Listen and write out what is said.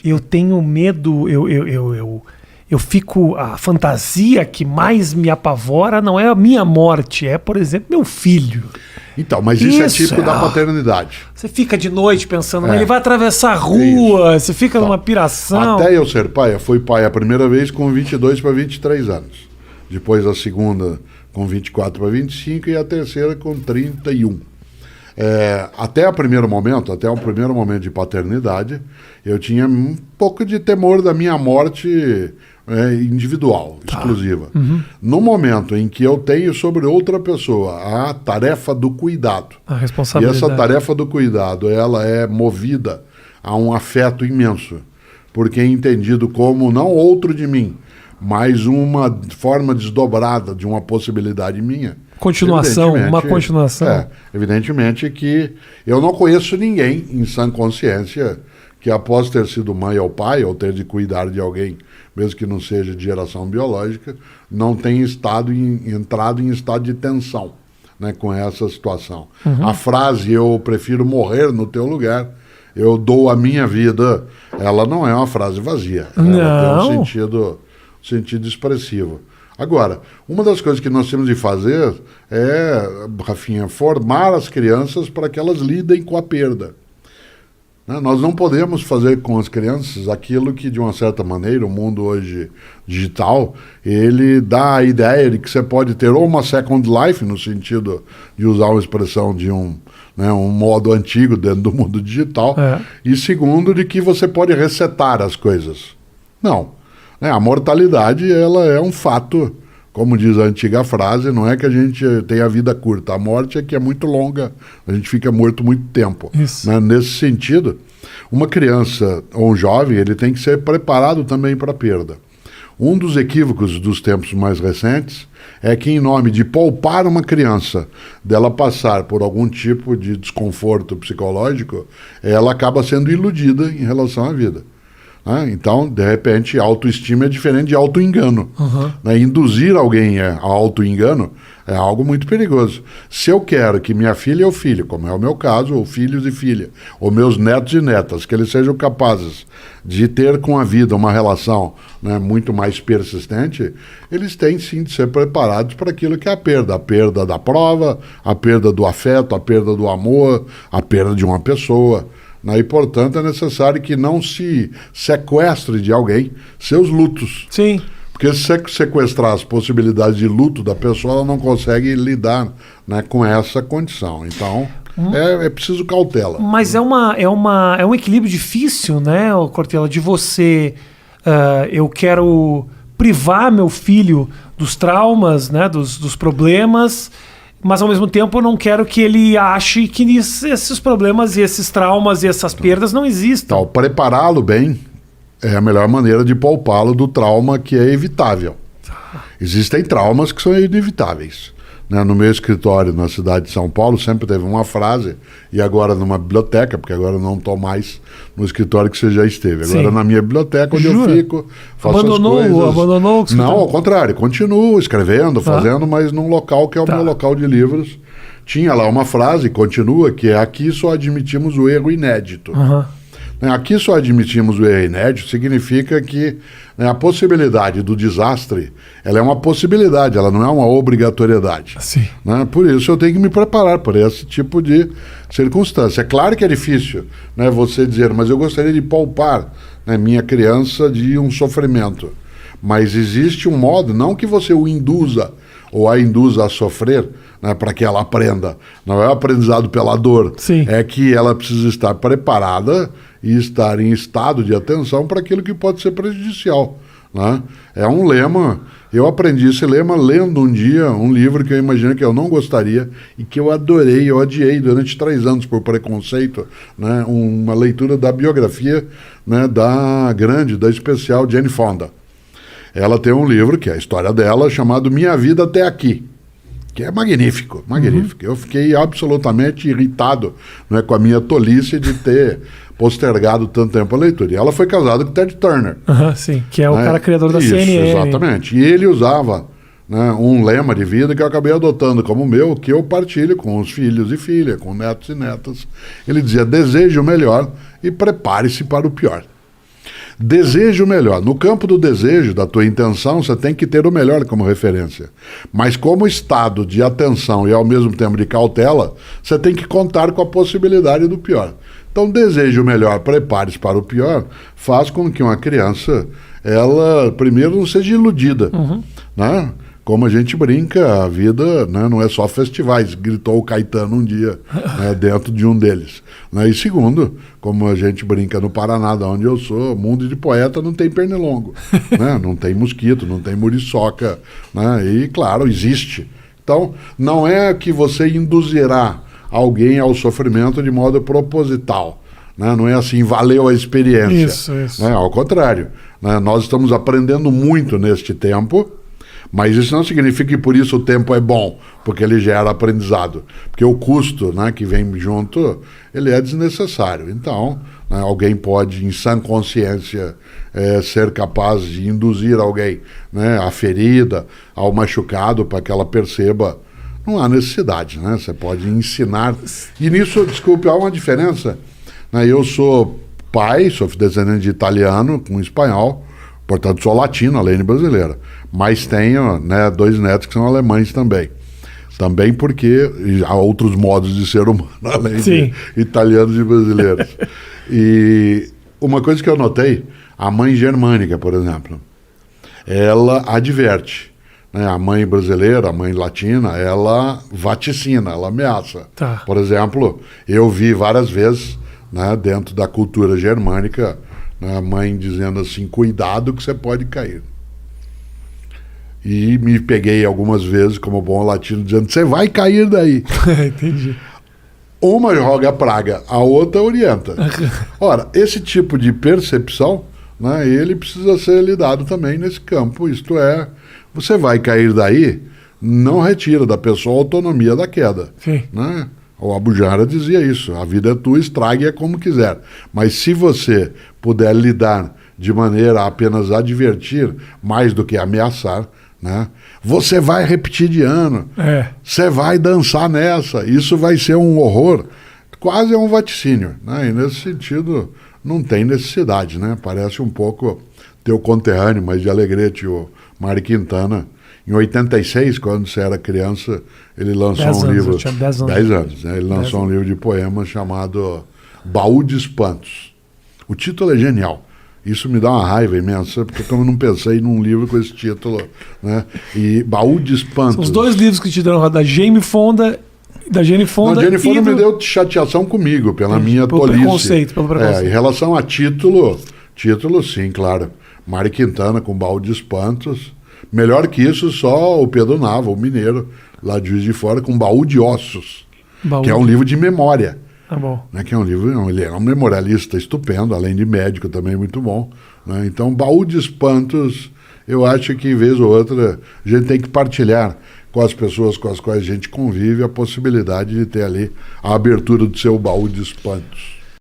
eu tenho medo, eu fico... A fantasia que mais me apavora não é a minha morte, é, por exemplo, meu filho. Então, mas isso é típico da paternidade. Você fica de noite pensando, ele vai atravessar a rua, você fica numa piração. Até eu ser pai, eu fui pai a primeira vez com 22 para 23 anos. Depois a segunda com 24 para 25 e a terceira com 31. Até o primeiro momento de paternidade, eu tinha um pouco de temor da minha morte individual, exclusiva. No momento em que eu tenho sobre outra pessoa a tarefa do cuidado, a responsabilidade. E essa tarefa do cuidado, ela é movida a um afeto imenso, porque é entendido como não outro de mim, mas uma forma desdobrada de uma possibilidade minha. Continuação, uma continuação. Evidentemente que eu não conheço ninguém em sã consciência que após ter sido mãe ou pai, ou ter de cuidar de alguém, mesmo que não seja de geração biológica, não tenha entrado em estado de tensão, né, com essa situação. A frase, eu prefiro morrer no teu lugar, eu dou a minha vida, ela não é uma frase vazia. Ela tem um sentido expressivo. Agora, uma das coisas que nós temos de fazer é, Rafinha, formar as crianças para que elas lidem com a perda. Nós não podemos fazer com as crianças aquilo que, de uma certa maneira, o mundo hoje digital, ele dá a ideia de que você pode ter ou uma second life, no sentido de usar uma expressão de um modo antigo dentro do mundo digital, e segundo, de que você pode resetar as coisas. Não. A mortalidade, ela é um fato, como diz a antiga frase, não é que a gente tem a vida curta, a morte é que é muito longa, a gente fica morto muito tempo. Né? Nesse sentido, uma criança ou um jovem, ele tem que ser preparado também para a perda. Um dos equívocos dos tempos mais recentes é que, em nome de poupar uma criança dela passar por algum tipo de desconforto psicológico, ela acaba sendo iludida em relação à vida. Então, de repente, autoestima é diferente de auto-engano. Induzir alguém a auto-engano é algo muito perigoso. Se eu quero que minha filha ou filho, como é o meu caso, ou filhos e filha, ou meus netos e netas, que eles sejam capazes de ter com a vida uma relação, né, muito mais persistente, eles têm sim de ser preparados para aquilo que é a perda da prova, a perda do afeto, a perda do amor, a perda de uma pessoa. E, portanto, é necessário que não se sequestre de alguém seus lutos. Sim. Porque se sequestrar as possibilidades de luto da pessoa, ela não consegue lidar, né, com essa condição. Então, é preciso cautela. Mas é um equilíbrio difícil, né, Cortella, de você... eu quero privar meu filho dos traumas, né, dos problemas... Mas, ao mesmo tempo, eu não quero que ele ache que esses problemas e esses traumas e essas perdas não existem. Então, prepará-lo bem é a melhor maneira de poupá-lo do trauma que é evitável. Existem traumas que são inevitáveis. No meu escritório, na cidade de São Paulo, sempre teve uma frase, e agora numa biblioteca, porque agora eu não estou mais no escritório que você já esteve. Agora na minha biblioteca, onde eu fico, faço as coisas... Abandonou o escritório? Não, ao contrário, continuo escrevendo, fazendo, mas num local que é o meu local de livros. Tinha lá uma frase, continua, que é: aqui só admitimos o erro inédito. Aqui só admitimos o erro inédito significa que, né, a possibilidade do desastre, ela é uma possibilidade, ela não é uma obrigatoriedade. Né? Por isso eu tenho que me preparar para esse tipo de circunstância. É claro que é difícil, né, você dizer, mas eu gostaria de poupar, né, minha criança de um sofrimento. Mas existe um modo, não que você o induza ou a induza a sofrer, né, para que ela aprenda. Não é o aprendizado pela dor. É que ela precisa estar preparada e estar em estado de atenção para aquilo que pode ser prejudicial. Né? É um lema, eu aprendi esse lema lendo um dia um livro que eu imagino que eu não gostaria e que eu adorei, eu odiei durante 3 anos por preconceito, né? Uma leitura da biografia, né, da especial Jane Fonda. Ela tem um livro, que é a história dela, chamado Minha Vida Até Aqui, que é magnífico, magnífico. Eu fiquei absolutamente irritado, né, com a minha tolice de ter postergado tanto tempo a leitura. E ela foi casada com Ted Turner. Sim, que é o cara criador da CNN. Exatamente. E ele usava, né, um lema de vida que eu acabei adotando como meu, que eu partilho com os filhos e filhas, com netos e netas. Ele dizia: deseje o melhor e prepare-se para o pior. Deseje o melhor. No campo do desejo, da tua intenção, você tem que ter o melhor como referência. Mas como estado de atenção e ao mesmo tempo de cautela, você tem que contar com a possibilidade do pior. Então, deseje o melhor, prepare-se para o pior, faz com que uma criança, ela primeiro não seja iludida, né? Como a gente brinca, a vida, né, não é só festivais, gritou o Caetano um dia, né, dentro de um deles. Né? E segundo, como a gente brinca no Paraná, de onde eu sou, mundo de poeta não tem pernilongo, né? Não tem mosquito, não tem muriçoca, né? E claro, existe. Então, não é que você induzirá alguém ao sofrimento de modo proposital. Né? Não é assim, valeu a experiência. Isso. Né? Ao contrário, né? Nós estamos aprendendo muito neste tempo, mas isso não significa que por isso o tempo é bom, porque ele gera aprendizado. Porque o custo, né, que vem junto, ele é desnecessário. Então, né, alguém pode, em sã consciência, ser capaz de induzir alguém, né, à ferida, ao machucado, para que ela perceba. Não há necessidade, né? Você pode ensinar. E nisso, desculpe, há uma diferença. Né? Eu sou pai, sou descendente de italiano com espanhol, portanto sou latino, além de brasileira. Mas tenho, né, 2 netos que são alemães também. Também porque há outros modos de ser humano, além de italianos e brasileiros. E uma coisa que eu notei, a mãe germânica, por exemplo, ela adverte. Né, a mãe brasileira, a mãe latina, ela vaticina, ela ameaça. Tá. Por exemplo, eu vi várias vezes, né, dentro da cultura germânica, né, a mãe dizendo assim, cuidado que você pode cair. E me peguei algumas vezes, como bom latino, dizendo, você vai cair daí. Entendi. Uma joga praga, a outra orienta. Ora, esse tipo de percepção, né, ele precisa ser lidado também nesse campo, isto é, você vai cair daí, não retira da pessoa a autonomia da queda. Sim. Né? O Abu Janra dizia isso, a vida é tua, estrague-a como quiser. Mas se você puder lidar de maneira a apenas advertir, mais do que ameaçar, né? Você vai repetir de ano, você vai dançar nessa, isso vai ser um horror, quase é um vaticínio. Né? E nesse sentido, não tem necessidade. Né? Parece um pouco teu conterrâneo, mas de Alegrete, o Mário Quintana. Em 86, quando você era criança, ele lançou um livro... 10 anos. Né? Ele lançou um livro de poemas chamado Baú de Espantos. O título é genial. Isso me dá uma raiva imensa, porque eu não pensei num livro com esse título. Né? E Baú de Espantos... São os 2 livros que te deram, da Jane Fonda... Da Jane Fonda, Jane Fonda me deu chateação comigo, pela minha tolice. Pelo preconceito. Em relação a título, sim, claro. Mário Quintana com Baú de Espantos. Melhor que isso, só o Pedro Nava, o mineiro, lá de Juiz de Fora, com Baú de Ossos, que é um livro de memória. Tá bom. Né, que é um livro, ele é um memorialista estupendo, além de médico também muito bom. Né? Então, Baú de Espantos, eu acho que, vez ou outra, a gente tem que partilhar com as pessoas com as quais a gente convive a possibilidade de ter ali a abertura do seu baú de espantos.